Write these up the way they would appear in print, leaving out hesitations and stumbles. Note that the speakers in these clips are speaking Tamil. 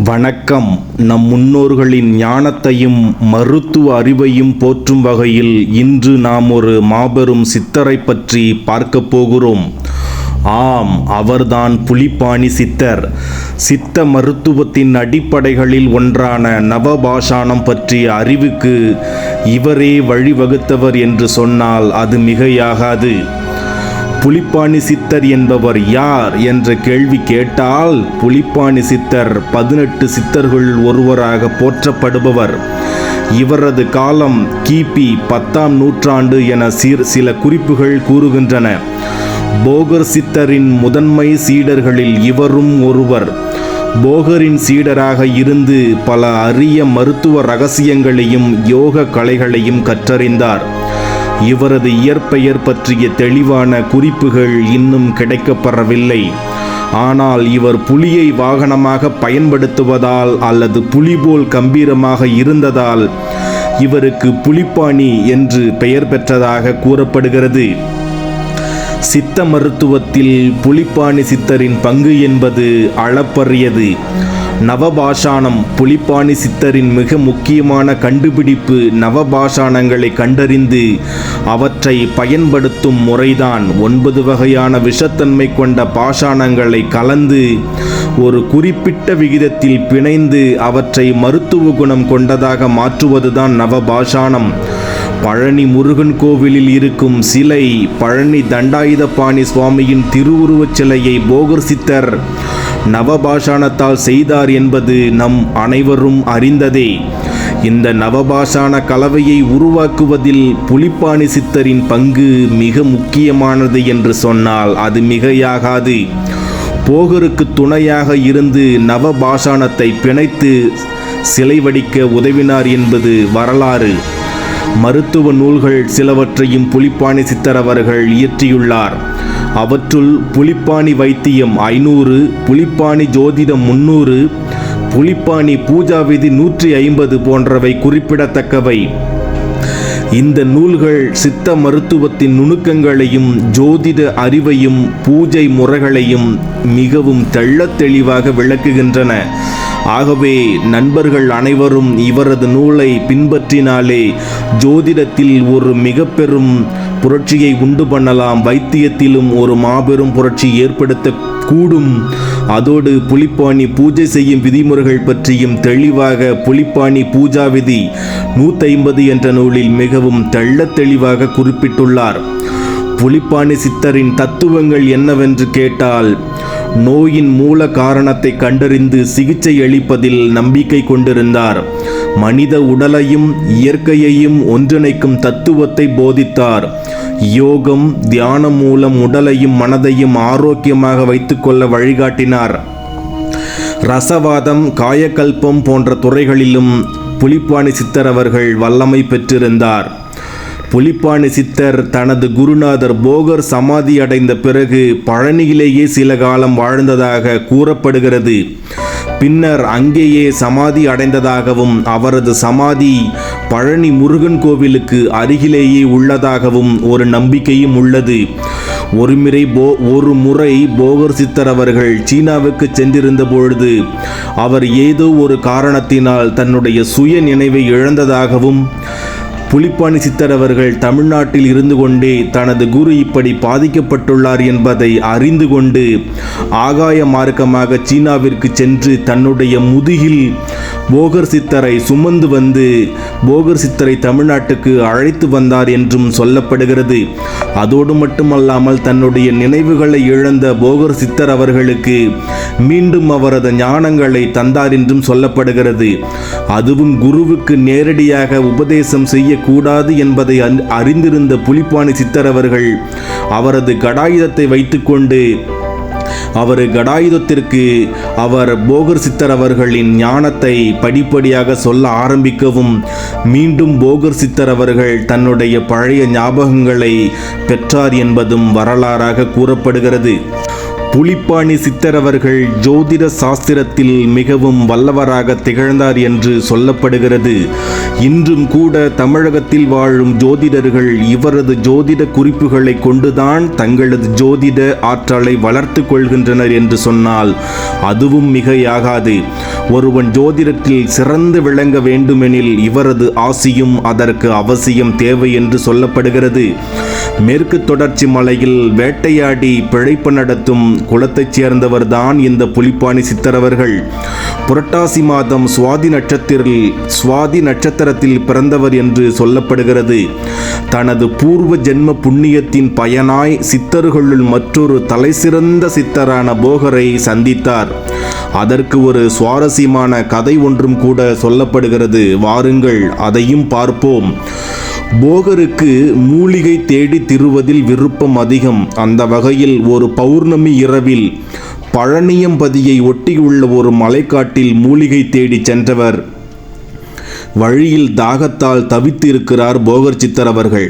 வணக்கம். நம் முன்னோர்களின் ஞானத்தையும் மருத்துவ அறிவையும் போற்றும் வகையில் இன்று நாம் ஒரு மாபெரும் சித்தரை பற்றி பார்க்க போகிறோம். ஆம், அவர்தான் புலிப்பாணி சித்தர். சித்த மருத்துவத்தின் அடிப்படைகளில் ஒன்றான நவபாஷாணம் பற்றிய அறிவுக்கு இவரே வழிவகுத்தவர் என்று சொன்னால் அது மிகையாகாது. புலிப்பாணி சித்தர் என்பவர் யார் என்ற கேள்வி கேட்டால், புலிப்பாணி சித்தர் 18 சித்தர்கள் ஒருவராக போற்றப்படுபவர். இவரது காலம் கிபி 10ஆம் நூற்றாண்டு என சில குறிப்புகள் கூறுகின்றன. போகர் சித்தரின் முதன்மை சீடர்களில் இவரும் ஒருவர். போகரின் சீடராக இருந்து பல அரிய மருத்துவ இரகசியங்களையும் யோக கலைகளையும் கற்றறிந்தார். இவரது இயற்பெயர் பற்றிய தெளிவான குறிப்புகள் இன்னும் கிடைக்கப்பெறவில்லை. ஆனால் இவர் புலியை வாகனமாக பயன்படுத்துவதால் அல்லது புலி போல் கம்பீரமாக இருந்ததால் இவருக்கு புலிப்பாணி என்று பெயர் பெற்றதாக கூறப்படுகிறது. சித்த மருத்துவத்தில் புலிப்பாணி சித்தரின் பங்கு என்பது அளப்பரியது. நவபாஷாணம் புலிப்பாணி சித்தரின் மிக முக்கியமான கண்டுபிடிப்பு. நவபாஷாணங்களை கண்டறிந்து அவற்றை பயன்படுத்தும் முறைதான். 9 வகையான விஷத்தன்மை கொண்ட பாஷாணங்களை கலந்து ஒரு குறிப்பிட்ட விகிதத்தில் பிணைந்து அவற்றை மருத்துவ குணம் கொண்டதாக மாற்றுவதுதான் நவபாஷாணம். பழனி முருகன் கோவிலில் இருக்கும் சிலை, பழனி தண்டாயுதபாணி சுவாமியின் திருவுருவச் சிலையை போகர் சித்தர் நவபாஷாணத்தால் செய்தார் என்பது நம் அனைவரும் அறிந்ததே. இந்த நவபாஷாண கலவையை உருவாக்குவதில் புலிப்பாணி சித்தரின் பங்கு மிக முக்கியமானது என்று சொன்னால் அது மிகையாகாது. போகருக்கு துணையாக இருந்து நவபாஷாணத்தை பிணைத்து சிலை வடிக்க உதவினார் என்பது வரலாறு. மருத்துவ நூல்கள் சிலவற்றையும் புலிப்பாணி சித்தர் அவர்கள் இயற்றியுள்ளார். அவற்றுள் புலிப்பாணி வைத்தியம் 500, புலிப்பாணி ஜோதிடம் 300, புலிப்பாணி பூஜா விதி 150 போன்றவை குறிப்பிடத்தக்கவை. இந்த நூல்கள் சித்த மருத்துவத்தின் நுணுக்கங்களையும் ஜோதிட அறிவையும் பூஜை முறைகளையும் மிகவும் தெள்ளத் தெளிவாக விளக்குகின்றன. ஆகவே நண்பர்கள் அனைவரும் இவரது நூலை பின்பற்றினாலே ஜோதிடத்தில் ஒரு மிக பெரும் புரட்சியை உண்டு பண்ணலாம். வைத்தியத்திலும் ஒரு மாபெரும் புரட்சி ஏற்படுத்த கூடும். அதோடு புலிப்பாணி பூஜை செய்யும் விதிமுறைகள் பற்றியும் தெளிவாக புலிப்பாணி பூஜா விதி 150 என்ற நூலில் மிகவும் தெள்ளத் தெளிவாக குறிப்பிட்டுள்ளார். புலிப்பாணி சித்தரின் தத்துவங்கள் என்னவென்று கேட்டால், நோயின் மூல காரணத்தை கண்டறிந்து சிகிச்சை அளிப்பதில் நம்பிக்கை கொண்டிருந்தார். மனித உடலையும் இயற்கையையும் ஒன்றிணைக்கும் தத்துவத்தை போதித்தார். யோகம், தியானம் மூலம் உடலையும் மனதையும் ஆரோக்கியமாக வைத்துக்கொள்ள வழிகாட்டினார். ரசவாதம், காயகல்பம் போன்ற துறைகளிலும் புலிப்பாணி சித்தர் அவர்கள் வல்லமை பெற்றிருந்தார். புலிப்பாணி சித்தர் தனது குருநாதர் போகர் சமாதி அடைந்த பிறகு பழனியிலேயே சில காலம் வாழ்ந்ததாக கூறப்படுகிறது. பின்னர் அங்கேயே சமாதி அடைந்ததாகவும் அவரது சமாதி பழனி முருகன் கோவிலுக்கு அருகிலேயே உள்ளதாகவும் ஒரு நம்பிக்கையும் உள்ளது. ஒரு முறை போகர் சித்தர் அவர்கள் சீனாவுக்கு சென்றிருந்த பொழுது அவர் ஏதோ ஒரு காரணத்தினால் தன்னுடைய சுய நினைவை இழந்ததாகவும், புலிப்பாணி சித்தர் அவர்கள் தமிழ்நாட்டில் இருந்து கொண்டே தனது குரு இப்படி பாதிக்கப்பட்டுள்ளார் என்பதை அறிந்து கொண்டு ஆகாய மார்க்கமாக சீனாவிற்கு சென்று தன்னுடைய முதுகில் போகர் சித்தரை சுமந்து வந்து போகர் சித்தரை தமிழ்நாட்டுக்கு அழைத்து வந்தார் என்றும் சொல்லப்படுகிறது. அதோடு மட்டுமல்லாமல் தன்னுடைய நினைவுகளை இழந்த போகர் சித்தர் அவர்களுக்கு மீண்டும் அவரது ஞானங்களை தந்தார் என்றும் சொல்லப்படுகிறது. அதுவும் குருவுக்கு நேரடியாக உபதேசம் செய்யக்கூடாது என்பதை அறிந்திருந்த புலிப்பாணி சித்தர் அவர்கள் அவரது கடாயுதத்தை வைத்துக்கொண்டு கடாயுதத்திற்கு போகர் சித்தர் அவர்களின் ஞானத்தை படிப்படியாக சொல்ல ஆரம்பிக்கவும், மீண்டும் போகர் சித்தர் அவர்கள் தன்னுடைய பழைய ஞாபகங்களை பெற்றார் என்பதும் வரலாறாக கூறப்படுகிறது. புலிப்பாணி சித்தர் அவர்கள் ஜோதிட சாஸ்திரத்தில் மிகவும் வல்லவராக திகழ்ந்தார் என்று சொல்லப்படுகிறது. இன்றும் கூட தமிழகத்தில் வாழும் ஜோதிடர்கள் இவரது ஜோதிட குறிப்புகளை கொண்டுதான் தங்களது ஜோதிட ஆற்றலை வளர்த்து கொள்கின்றனர் என்று சொன்னால் அதுவும் மிகையாகாது. ஒருவன் ஜோதிடத்தில் சிறந்து விளங்க வேண்டுமெனில் இவரது ஆசியும் அதற்கு அவசியம் தேவை என்று சொல்லப்படுகிறது. மேற்கு தொடர்ச்சி மலையில் வேட்டையாடி பிழைப்பு நடத்தும் குலத்தைச் சேர்ந்தவர்தான் இந்த புலிப்பாணி சித்தர் அவர்கள். புரட்டாசி மாதம் சுவாதி நட்சத்திரத்தில் பிறந்தவர் என்று சொல்லப்படுகிறது. தனது பூர்வ ஜென்ம புண்ணியத்தின் பயனாய் சித்தர்களுள் மற்றொரு தலைசிறந்த சித்தரான போகரை சந்தித்தார். அதற்கு ஒரு சுவாரஸ்யமான கதை ஒன்றும் கூட சொல்லப்படுகிறது. வாருங்கள் அதையும் பார்ப்போம். போகருக்கு மூலிகை தேடி திரிவதில் விருப்பம் அதிகம். அந்த வகையில் ஒரு பௌர்ணமி இரவில் பழனியம்பதியை ஒட்டியுள்ள ஒரு மலைக்காட்டில் மூலிகை தேடி சென்றவர் வழியில் தாகத்தால் தவித்து இருக்கிறார் போகர் சித்தர் அவர்கள்.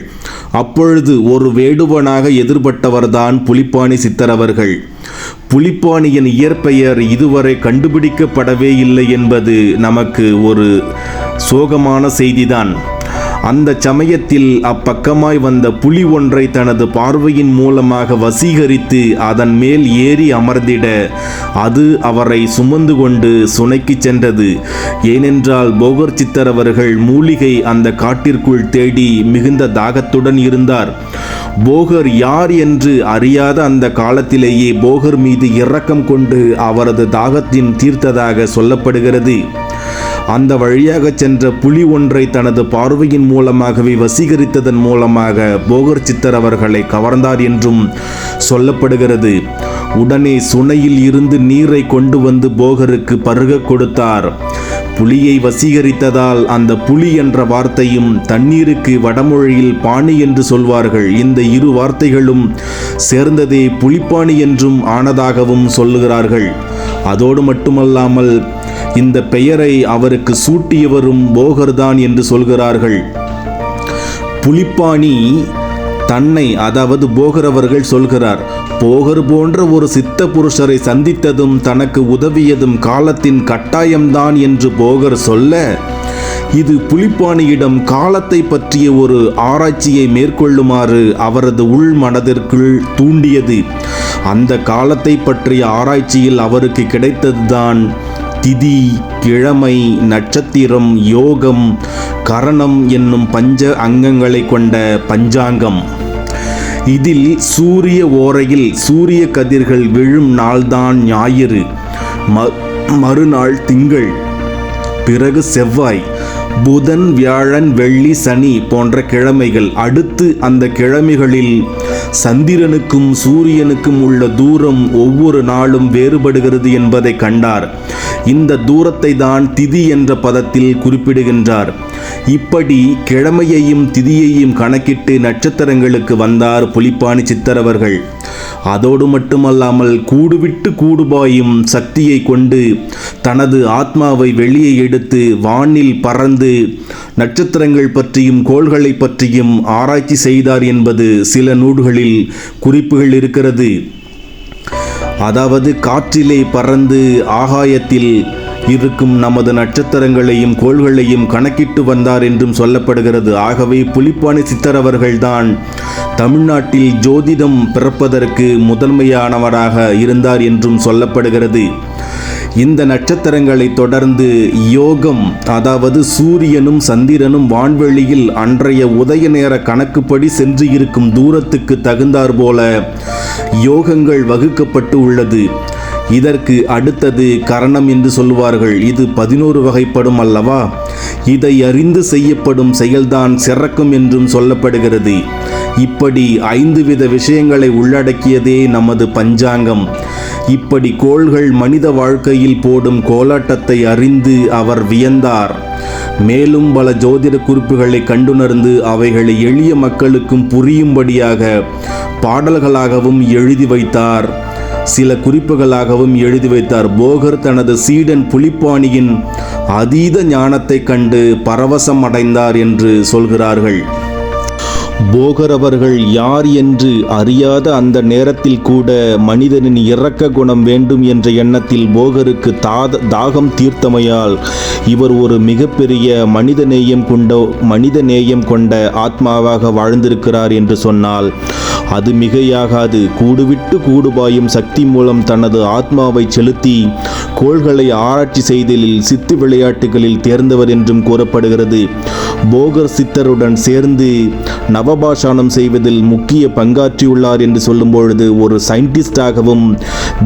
அப்பொழுது ஒரு வேடுவனாக எதிர்பட்டவர்தான் புலிப்பாணி சித்தர் அவர்கள். புலிப்பாணியின் இயற்பெயர் இதுவரை கண்டுபிடிக்கப்படவே இல்லை என்பது நமக்கு ஒரு சோகமான செய்திதான். அந்த சமயத்தில் அப்பக்கமாய் வந்த புலி ஒன்றை தனது பார்வையின் மூலமாக வசீகரித்து அதன் மேல் ஏறி அமர்ந்திட அது அவரை சுமந்து கொண்டு சுனைக்கு சென்றது. ஏனென்றால் போகர் சித்தர் அவர்கள் மூலிகை அந்த காட்டிற்குள் தேடி மிகுந்த தாகத்துடன் இருந்தார். போகர் யார் என்று அறியாத அந்த காலத்திலேயே போகர் மீது இரக்கம் கொண்டு அவரது தாகத்தின் தீர்த்ததாக சொல்லப்படுகிறது. அந்த வழியாக சென்ற புலி ஒன்றை தனது பார்வையின் மூலமாகவே வசீகரித்ததன் மூலமாக போகர் சித்தர் அவர்களை கவர்ந்தார் என்றும் சொல்லப்படுகிறது. உடனே சுனையில் இருந்து நீரை கொண்டு வந்து போகருக்கு பருக கொடுத்தார். புலியை வசீகரித்ததால் அந்த புலி என்ற வார்த்தையும் தண்ணீருக்கு வடமொழியில் பாணி என்று சொல்வார்கள். இந்த இரு வார்த்தைகளும் சேர்ந்ததே புலிப்பாணி என்றும் ஆனதாகவும் சொல்லுகிறார்கள். அதோடு மட்டுமல்லாமல் இந்த பெயரை அவருக்கு சூட்டியவரும் போகர்தான் என்று சொல்கிறார்கள். புலிப்பாணி தன்னை, அதாவது போகர் அவர்கள் சொல்கிறார், போகர் போன்ற ஒரு சித்த புருஷரை சந்தித்ததும் தனக்கு உதவியதும் காலத்தின் கட்டாயம்தான் என்று போகர் சொல்ல, இது புலிப்பாணியிடம் காலத்தை பற்றிய ஒரு ஆராய்ச்சியை மேற்கொள்ளுமாறு அவரது உள் மனதிற்குள் தூண்டியது. அந்த காலத்தை பற்றிய ஆராய்ச்சியில் அவருக்கு கிடைத்ததுதான் திதி, கிழமை, நட்சத்திரம், யோகம், கரணம் என்னும் பஞ்ச அங்கங்களை கொண்ட பஞ்சாங்கம். இதில் சூரிய ஓரையில் சூரிய கதிர்கள் விழும் நாள்தான் ஞாயிறு, மறுநாள் திங்கள், பிறகு செவ்வாய், புதன், வியாழன், வெள்ளி, சனி போன்ற கிழமைகள். அடுத்து அந்த கிழமைகளில் சந்திரனுக்கும் சூரியனுக்கும் உள்ள தூரம் ஒவ்வொரு நாளும் வேறுபடுகிறது என்பதை கண்டார். இந்த தூரத்தை தான் திதி என்ற பதத்தில் குறிப்பிடுகின்றார். இப்படி கிழமையையும் திதியையும் கணக்கிட்டு நட்சத்திரங்களுக்கு வந்தார் புலிப்பாணி சித்தர் அவர்கள். அதோடு மட்டுமல்லாமல் கூடுவிட்டு கூடுபாயும் சக்தியை கொண்டு தனது ஆத்மாவை வெளியே எடுத்து வானில் பறந்து நட்சத்திரங்கள் பற்றியும் கோள்களை பற்றியும் ஆராய்ச்சி செய்தார் என்பது சில நூல்களில் குறிப்புகள் இருக்கிறது. அதாவது காற்றிலே பறந்து ஆகாயத்தில் இருக்கும் நமது நட்சத்திரங்களையும் கோள்களையும் கணக்கிட்டு வந்தார் என்றும் சொல்லப்படுகிறது. ஆகவே புலிப்பாணி சித்தர் அவர்கள்தான் தமிழ்நாட்டில் ஜோதிடம் பிறப்பதற்கு முதன்மையானவராக இருந்தார் என்றும் சொல்லப்படுகிறது. இந்த நட்சத்திரங்களை தொடர்ந்து யோகம், அதாவது சூரியனும் சந்திரனும் வான்வெளியில் அன்றைய உதய நேர கணக்குப்படி சென்று இருக்கும் தூரத்துக்கு தகுந்தார் போல யோகங்கள் வகுக்கப்பட்டு உள்ளது. இதற்கு அடுத்தது கரணம் என்று சொல்வார்கள். இது 11 வகைப்படும் அல்லவா? இதை அறிந்து செய்யப்படும் செயல்தான் சிறக்கும் என்றும் சொல்லப்படுகிறது. இப்படி 5 வித விஷயங்களை உள்ளடக்கியதே நமது பஞ்சாங்கம். இப்படி கோள்கள் மனித வாழ்க்கையில் போடும் கோலாட்டத்தை அறிந்து அவர் வியந்தார். மேலும் பல ஜோதிட குறிப்புகளை கண்டுணர்ந்து அவைகளை எளிய மக்களுக்கும் புரியும்படியாக பாடல்களாகவும் எழுதி வைத்தார், சில குறிப்புகளாகவும் எழுதி வைத்தார். போகர் தனது சீடன் புலிப்பாணியின் அதீத ஞானத்தை கண்டு பரவசம் அடைந்தார் என்று சொல்கிறார்கள். போகர் அவர்கள் யார் என்று அறியாத அந்த நேரத்தில் கூட மனிதனின் இரக்க குணம் வேண்டும் என்ற எண்ணத்தில் போகருக்கு தாகம் தீர்த்தமையால் இவர் ஒரு மிகப்பெரிய மனிதநேயம் கொண்ட ஆத்மாவாக வாழ்ந்திருக்கிறார் என்று சொன்னால் அது மிகையாகாது. கூடுவிட்டு கூடுபாயும் சக்தி மூலம் தனது ஆத்மாவை செலுத்தி கோள்களை ஆராய்ச்சி செய்தலில் சித்து விளையாட்டுகளில் தேர்ந்தவர் என்றும் கூறப்படுகிறது. போகர் சித்தருடன் சேர்ந்து நவபாஷானம் செய்வதில் முக்கிய பங்காற்றியுள்ளார் என்று சொல்லும் பொழுது ஒரு சயின்டிஸ்டாகவும்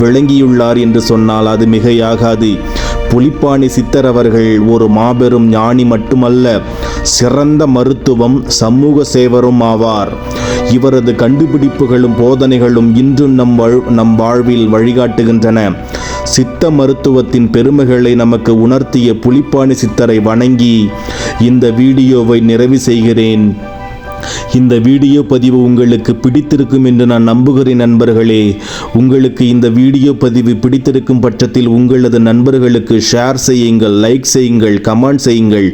விளங்கியுள்ளார் என்று சொன்னால் அது மிகையாகாது. புலிப்பாணி சித்தர் அவர்கள் ஒரு மாபெரும் ஞானி மட்டுமல்ல, சிறந்த மருத்துவம், சமூக சேவரும் ஆவார். இவரது கண்டுபிடிப்புகளும் போதனைகளும் இன்றும் நம் வாழ்வில் வழிகாட்டுகின்றன. சித்த மருத்துவத்தின் பெருமைகளை நமக்கு உணர்த்திய புலிப்பாணி சித்தரை வணங்கி இந்த வீடியோவை நிறைவு செய்கிறேன். இந்த வீடியோ பதிவு உங்களுக்கு பிடித்திருக்கும் என்று நான் நம்புகிறேன். நண்பர்களே, உங்களுக்கு இந்த வீடியோ பதிவு பிடித்திருக்கும் பட்சத்தில் உங்களது நண்பர்களுக்கு ஷேர் செய்யுங்கள், லைக் செய்யுங்கள், கமெண்ட் செய்யுங்கள்.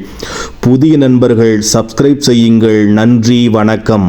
புதிய நண்பர்கள் சப்ஸ்கிரைப் செய்யுங்கள். நன்றி, வணக்கம்.